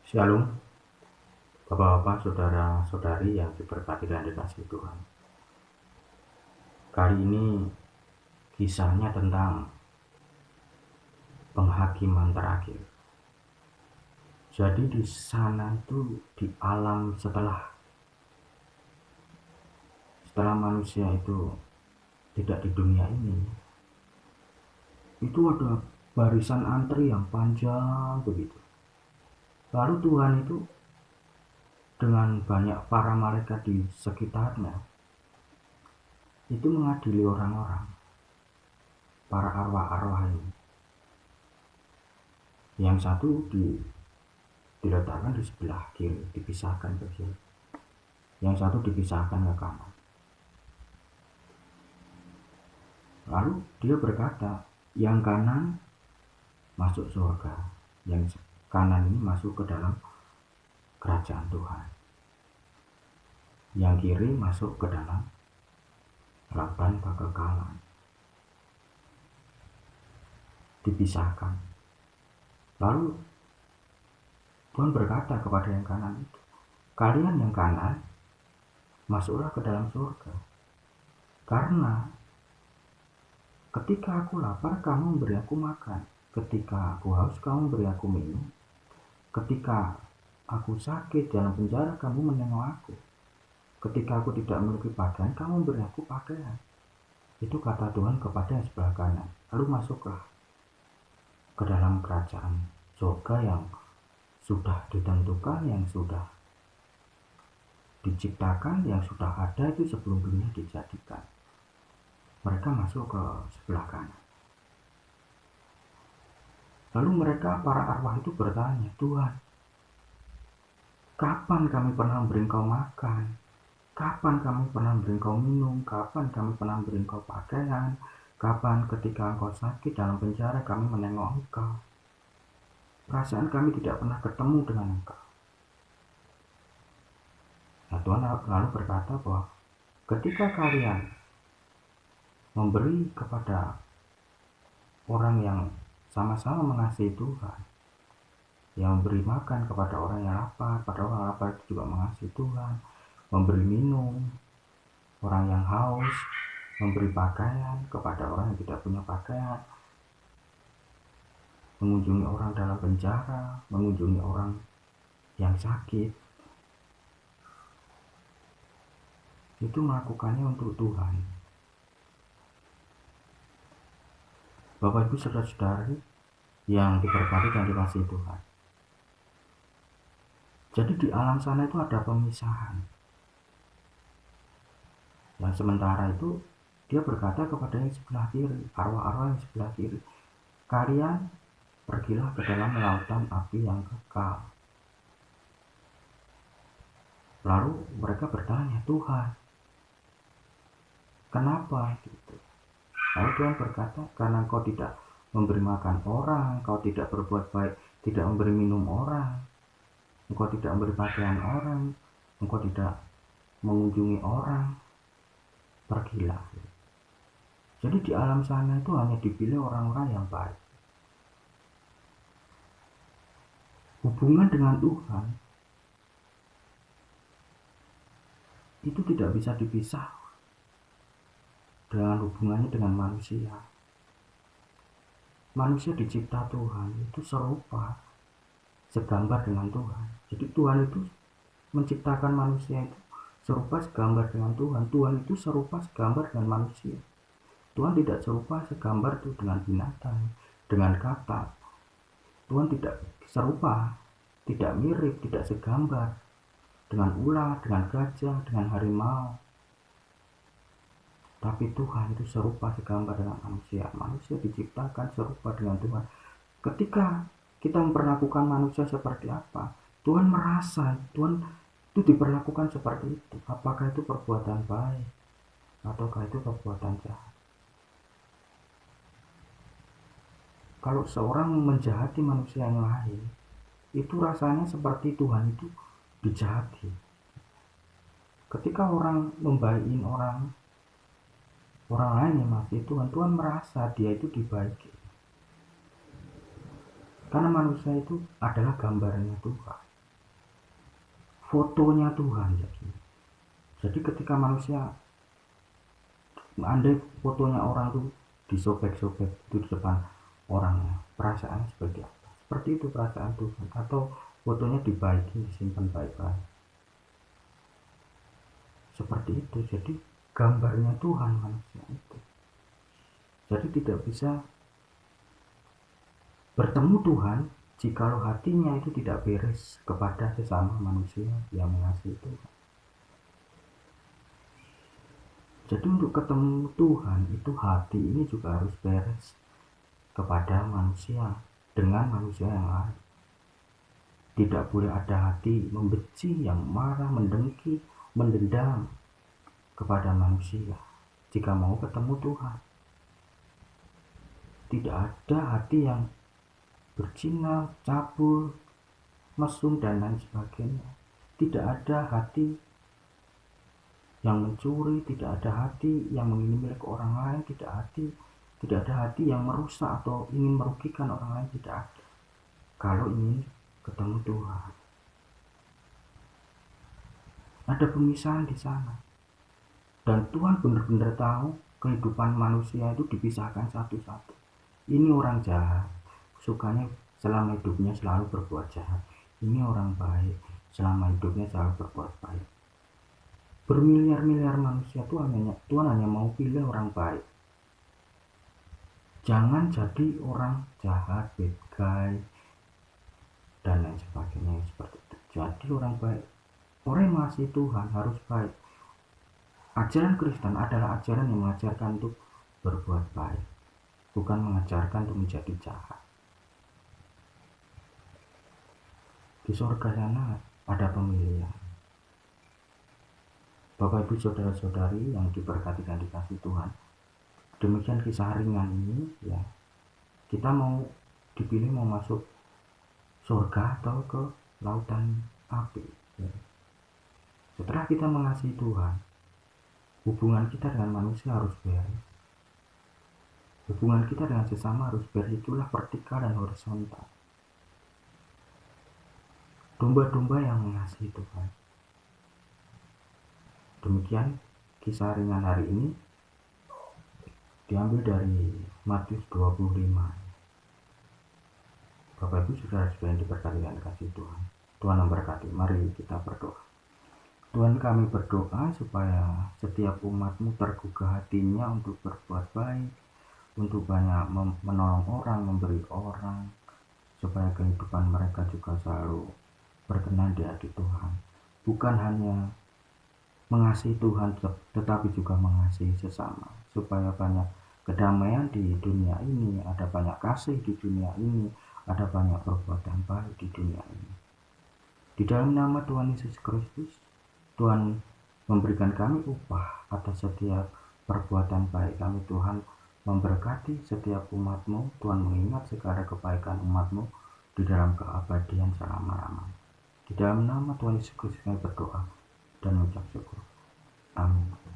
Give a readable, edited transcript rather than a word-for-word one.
Shalom, Bapak-bapak, saudara-saudari yang diberkati dan dikasihi Tuhan. Kali ini kisahnya tentang penghakiman terakhir. Jadi di sana itu di alam setelah manusia itu tidak di dunia ini, itu ada barisan antri yang panjang begitu. Lalu Tuhan itu dengan banyak para malaikat di sekitarnya itu mengadili orang-orang, para arwah-arwah ini. Yang satu diletakkan di sebelah kiri, dipisahkan ke kiri. Yang satu dipisahkan ke kanan. Lalu dia berkata, yang kanan masuk surga, yang kanan ini masuk ke dalam kerajaan Tuhan. Yang kiri masuk ke dalam lautan kekekalan. Dipisahkan. Lalu Tuhan berkata kepada yang kanan itu, kalian yang kanan masuklah ke dalam surga. Karena ketika aku lapar, kamu memberi aku makan. Ketika aku haus, kamu memberi aku minum. Ketika aku sakit dalam penjara, kamu menengok aku. Ketika aku tidak memiliki pakaian, kamu memberi aku pakaian. Itu kata Tuhan kepada yang sebelah kanan. Lalu masuklah ke dalam kerajaan surga yang sudah ditentukan, yang sudah diciptakan, yang sudah ada itu sebelum dunia dijadikan. Mereka masuk ke sebelah kanan. Lalu mereka, para arwah itu bertanya, Tuhan, kapan kami pernah memberi Engkau makan? Kapan kami pernah memberi Engkau minum? Kapan kami pernah memberi Engkau pakaian? Kapan ketika Engkau sakit dalam penjara kami menengok Engkau? Perasaan kami tidak pernah ketemu dengan Engkau. Nah, Tuhan lalu berkata bahwa ketika kalian memberi kepada orang yang sama-sama mengasihi Tuhan, yang memberi makan kepada orang yang lapar, pada orang lapar itu juga mengasihi Tuhan, memberi minum orang yang haus, memberi pakaian kepada orang yang tidak punya pakaian, mengunjungi orang dalam penjara, mengunjungi orang yang sakit, itu melakukannya untuk Tuhan. Bapak Ibu saudara-saudari yang diberkati dan dikasihi Tuhan. Jadi di alam sana itu ada pemisahan. Yang sementara itu dia berkata kepada yang sebelah kiri, arwah-arwah yang sebelah kiri, kalian pergilah ke dalam lautan api yang kekal. Lalu mereka bertanya, Tuhan, kenapa gitu? Lalu Tuhan berkata, karena engkau tidak memberi makan orang, engkau tidak berbuat baik, tidak memberi minum orang, engkau tidak memberi pakaian orang, engkau tidak mengunjungi orang, pergilah. Jadi di alam sana itu hanya dipilih orang-orang yang baik. Hubungan dengan Tuhan itu tidak bisa dipisah dengan hubungannya dengan manusia. Manusia dicipta Tuhan itu serupa, segambar dengan Tuhan. Jadi Tuhan itu menciptakan manusia itu serupa segambar dengan Tuhan. Tuhan itu serupa segambar dengan manusia. Tuhan tidak serupa segambar itu dengan binatang, dengan kata. Tuhan tidak serupa, tidak mirip, tidak segambar dengan ular, dengan gajah, dengan harimau. Tapi Tuhan itu serupa segambar dengan manusia. Manusia diciptakan serupa dengan Tuhan. Ketika kita memperlakukan manusia seperti apa, Tuhan merasa Tuhan itu diperlakukan seperti itu. Apakah itu perbuatan baik ataukah itu perbuatan jahat? Kalau seorang menjahati manusia yang lain, itu rasanya seperti Tuhan itu dijahati. Ketika orang membaikin orang lain yang masih Tuhan, Tuhan merasa dia itu dibaiki. Karena manusia itu adalah gambarnya Tuhan. fotonya Tuhan. Jadi ketika manusia, andai fotonya orang tuh disobek-sobek itu di depan orangnya, perasaannya seperti apa? Seperti itu perasaan Tuhan. Atau fotonya dibaiki, disimpan baik-baik, seperti itu. Jadi gambarnya Tuhan manusia itu. Jadi tidak bisa bertemu Tuhan jikalau hatinya itu tidak beres kepada sesama manusia yang mengasihi Tuhan. Jadi untuk ketemu Tuhan itu hati ini juga harus beres kepada manusia dengan manusia yang lain. Tidak boleh ada hati membenci, yang marah, mendengki, mendendam kepada manusia jika mau ketemu Tuhan. Tidak ada hati yang berzina, cabul, mesum, dan lain sebagainya. Tidak ada hati yang mencuri, tidak ada hati yang mengingini milik orang lain, tidak ada hati yang merusak atau ingin merugikan orang lain, tidak ada. Kalau ingin ketemu Tuhan, ada pemisahan di sana. Dan Tuhan benar-benar tahu kehidupan manusia itu dipisahkan satu-satu. Ini orang jahat, sukanya selama hidupnya selalu berbuat jahat. Ini orang baik, selama hidupnya selalu berbuat baik. Bermiliar-miliar manusia Tuhan hanya mau pilih orang baik. Jangan jadi orang jahat, bad guy, dan lain sebagainya seperti itu. Jadi orang baik, orang yang mengasihi Tuhan harus baik. Ajaran Kristen adalah ajaran yang mengajarkan untuk berbuat baik, bukan mengajarkan untuk menjadi jahat. Di surga sana ada pemilihan. Bapak Ibu saudara-saudari yang diberkati dan dikasihi Tuhan, demikian kisah ringan ini ya. Kita mau dipilih mau masuk surga atau ke lautan api ya. Setelah kita mengasihi Tuhan, hubungan kita dengan manusia harus beres. Hubungan kita dengan sesama harus beres. Itulah vertikal dan horizontal. Domba-domba yang mengasihi Tuhan. Demikian kisah ringan hari ini diambil dari Matius 25. Bapak Ibu saudara-saudara yang diberkati dan kasih Tuhan, Tuhan memberkati. Mari kita berdoa. Tuhan, kami berdoa supaya setiap umat-Mu tergugah hatinya untuk berbuat baik, untuk banyak menolong orang, memberi orang, supaya kehidupan mereka juga selalu berkenan di hati Tuhan. Bukan hanya mengasihi Tuhan, tetapi juga mengasihi sesama, supaya banyak kedamaian di dunia ini, ada banyak kasih di dunia ini, ada banyak perbuatan baik di dunia ini. Di dalam nama Tuhan Yesus Kristus, Tuhan memberikan kami upah atas setiap perbuatan baik kami. Tuhan memberkati setiap umat-Mu. Tuhan mengingat segala kebaikan umat-Mu di dalam keabadian selama-lamanya. Di dalam nama Tuhan Yesus Kristus kami berdoa dan mengucap syukur. Amin.